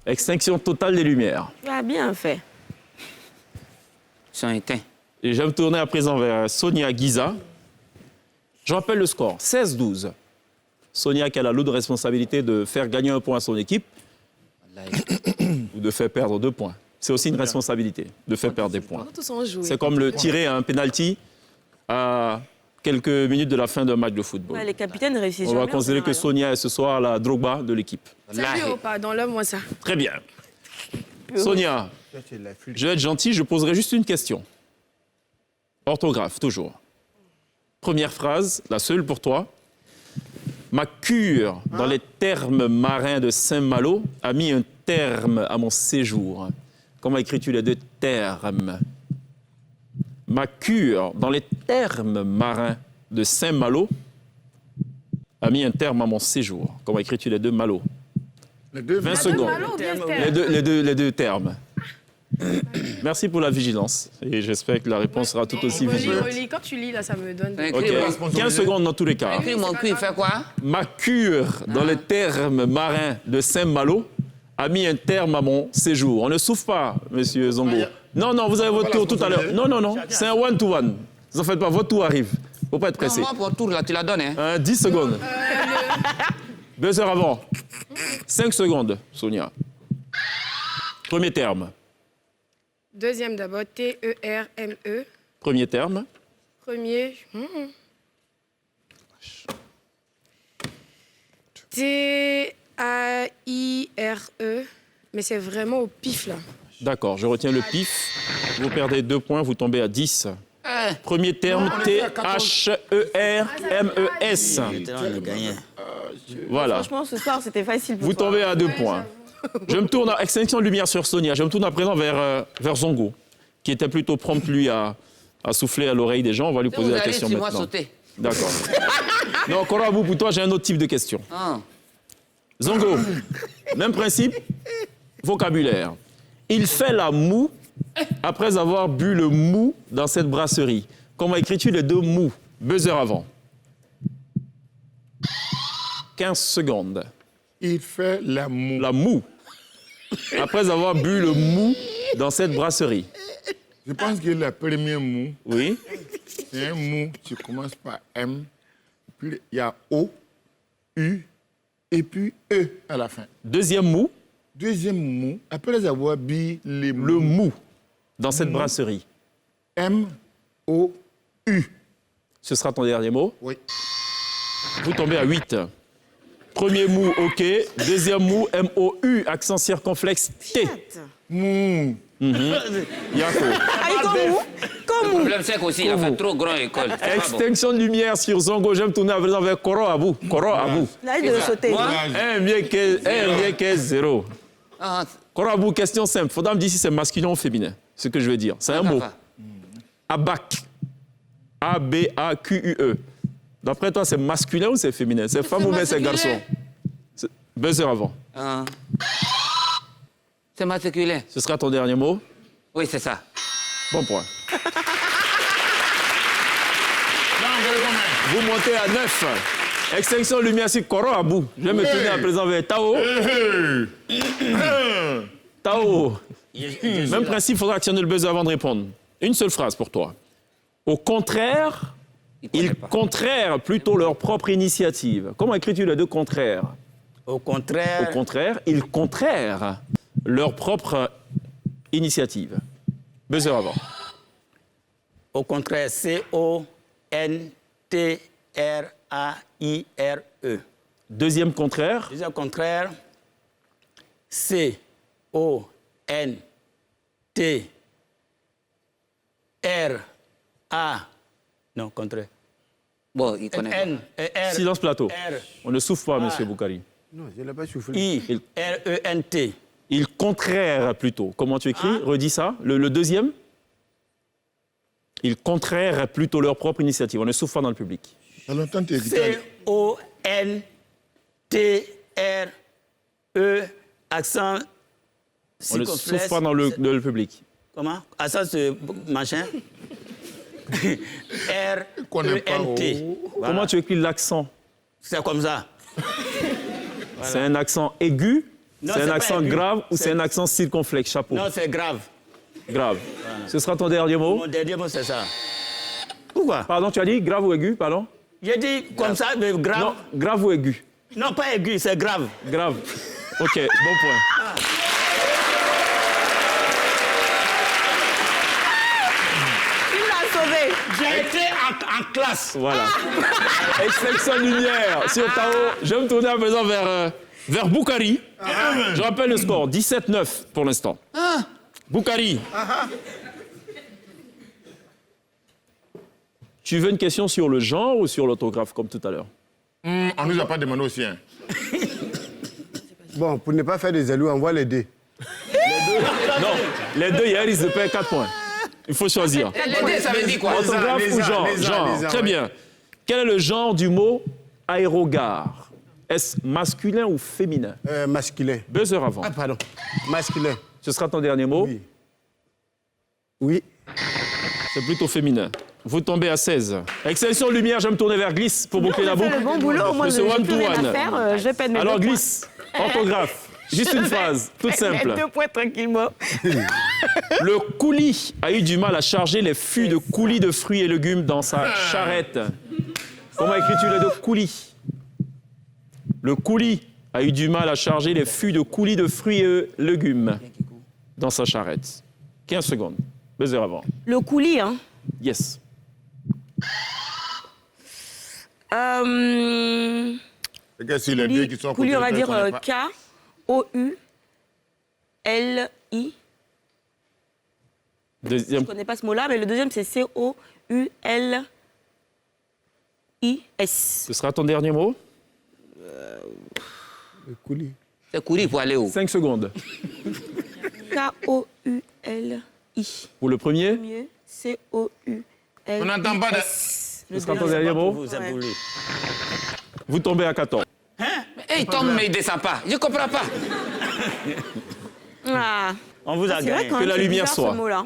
Extinction totale des lumières. Tu as bien fait. Ils sont éteints. Et je vais me tourner à présent vers Sonia Guiza. Je rappelle le score, 16-12. Sonia qui a la lourde responsabilité de faire gagner un point à son équipe ou de faire perdre 2 points. C'est aussi une responsabilité de faire perdre des points. C'est comme le tirer à un penalty à quelques minutes de la fin d'un match de football. Ouais, les capitaines réussissent. On va considérer que Sonia est ce soir la Drogba de l'équipe. Salut, pardon, lève-moi ça. Très bien. Sonia, je vais être gentil, je poserai juste une question. Orthographe, toujours. Première phrase, la seule pour toi. Ma cure dans les thermes marins de Saint-Malo a mis un terme à mon séjour. Comment écris-tu les 2 termes? Ma cure dans les thermes marins de Saint-Malo a mis un terme à mon séjour. Comment écris-tu les 2 Malo? 20 secondes. Les deux termes. Merci pour la vigilance. Et j'espère que la réponse sera tout aussi vigilante. Quand tu lis, là, ça me donne... Ok, 15 secondes dans tous les cas. Écris mon cul, il fait quoi? Ma cure dans les termes marins de Saint-Malo a mis un terme à mon séjour. On ne souffre pas, monsieur Zongo. Non, non, vous avez votre tour tout à l'heure. Non, non, non, c'est un one-to-one. Vous en faites pas, votre tour arrive. Il ne faut pas être pressé. Non, moi, pour tour, là, tu la donnes, hein? 10 secondes. 2 heures avant. 5 secondes, Sonia. Premier terme. Deuxième d'abord, T-E-R-M-E. Premier terme. Premier... T-A-I-R-E. Mais c'est vraiment au pif, là. D'accord, je retiens le pif. Vous perdez 2 points, vous tombez à 10. Premier terme, T-H-E-R-M-E-S. Voilà. Franchement, ce soir, c'était facile pour Vous toi. tombez à 2 points. Je me tourne à extinction de lumière sur Sonia. Je me tourne à présent vers Zongo, qui était plutôt prompt, lui, à souffler à l'oreille des gens. On va lui poser la question maintenant. Sauter. D'accord. Non, Korabou, pour toi, j'ai un autre type de question. Zongo, même principe, vocabulaire. Il fait la moue après avoir bu le mou dans cette brasserie. Comment écris-tu les 2 mou? Buzzer avant. 15 secondes. Il fait la moue. La moue. Après avoir bu le mou dans cette brasserie. Je pense que le premier mou, Oui. c'est un mou qui commence par M, puis il y a O, U, et puis E à la fin. Deuxième mou. Deuxième mou, après avoir bu Le mou dans cette brasserie. M, O, U. Ce sera ton dernier mot. Oui. Vous tombez à 8. Premier mou, OK. Deuxième mou, M-O-U, accent circonflexe, T. Mou. Yako. Le problème, c'est qu'aussi, il a fait trop grand école. Extinction de lumière sur Zongo. J'aime tourner à présent vers Koro Abou. Koro Abou. Là, il devait sauter. 1 bien 15, 0. Koro Abou, question simple. Faudra me dire si c'est masculin ou féminin. Ce que je veux dire. C'est un mot. Abac. A-B-A-Q-U-E. D'après toi, c'est masculin ou c'est féminin? C'est femme ou bien c'est garçon? Buzzer avant. C'est masculin. Ce sera ton dernier mot? Oui, c'est ça. Bon point. Vous montez à 9. Extinction de lumière sur Koro Abou. Je vais me tourner à présent vers Tao. Tao. Même principe, il faudra actionner le buzzer avant de répondre. Une seule phrase pour toi. Au contraire, ils contrairent plutôt leur propre initiative. Comment écris-tu les 2 contraires? Au contraire. Au contraire, ils contrairent leur propre initiative. Buzzer avant. Au contraire, C-O-N-T-R-A-I-R-E. Deuxième contraire. Deuxième contraire, C-O-N-T-R-A. Non, contraire. Bon, il connaît. N-R. Silence plateau. R. On ne souffle pas, monsieur Boukari. Non, je ne l'ai pas soufflé. I-R-E-N-T. Ils contrairent plutôt. Comment tu écris? Redis ça. Le deuxième. Ils contrairent plutôt leur propre initiative. On ne souffle pas dans le public. Ça longtemps tu écris. C-O-N-T-R-E. Accent On ne souffle pas dans le public. Comment? Accent machin. R-E-N-T. Voilà. Comment tu écris l'accent? C'est comme ça. C'est un accent aigu Non, C'est un pas accent aigu. grave ou c'est un accent circonflexe, chapeau? Non, c'est grave. Grave. Ce sera ton dernier mot? Mon dernier mot, c'est ça. Pourquoi? Pardon, tu as dit grave ou aigu, pardon? J'ai dit comme ça, mais grave. Non, grave ou aigu? Non, pas aigu, c'est grave. Grave. Ok, bon point. Tu l'as sauvé. J'ai été en classe. Voilà. Extinction lumière sur Tao. Je vais me tourner à présent vers Boukari. Je rappelle le score, 17-9 pour l'instant. Boukari. Tu veux une question sur le genre ou sur l'autographe, comme tout à l'heure? On nous a pas demandé aussi. Hein. Bon, pour ne pas faire des alous, envoie les dés. Non, les deux, il y a un risque de perdre 4 points. Il faut choisir. Les deux, ça veut dire quoi? Autographe ou genre? les uns, Très ouais. bien. Quel est le genre du mot aérogare? Est-ce masculin ou féminin? Masculin. Buzzer avant. Ah, pardon. Masculin. Ce sera ton dernier mot? Oui. Oui. C'est plutôt féminin. Vous tombez à 16. Extinction lumière, je vais me tourner vers Glisse pour boucler la On a fait boucle. le bon boulot. Moi, je Monsieur n'ai plus rien one-to-one. à faire. Je pète mes Alors 2 points. Glisse, orthographe. Juste une phrase, toute simple. 2 points tranquillement. Le coulis a eu du mal à charger les fûts de coulis de fruits et légumes dans sa charrette. Comment écris-tu les deux coulis? Le coulis a eu du mal à charger les fûts de coulis de fruits et légumes dans sa charrette. 15 secondes. Buzzer avant. Le coulis, hein. Yes. Regarde sur les deux qui sont à côté Coulis, on va de dire toi, on est pas- K-O-U-L-I. Deuxième. Je connais pas ce mot-là, mais le deuxième, c'est C-O-U-L-I-S. Ce sera ton dernier mot? Le coulis. C'est courir pour aller où? 5 secondes. K-O-U-L-I. Pour le premier, Mieux, C-O-U-L-I. On n'entend pas de- ce sera ton dernier mot? Vous, c'est pour lui. Vous tombez à 14. Il tombe, mais il ne descend pas. Je ne comprends pas. Ah. On vous a C'est vrai gagné. quand Que même, la c'est lumière bizarre, soit. ce mot-là.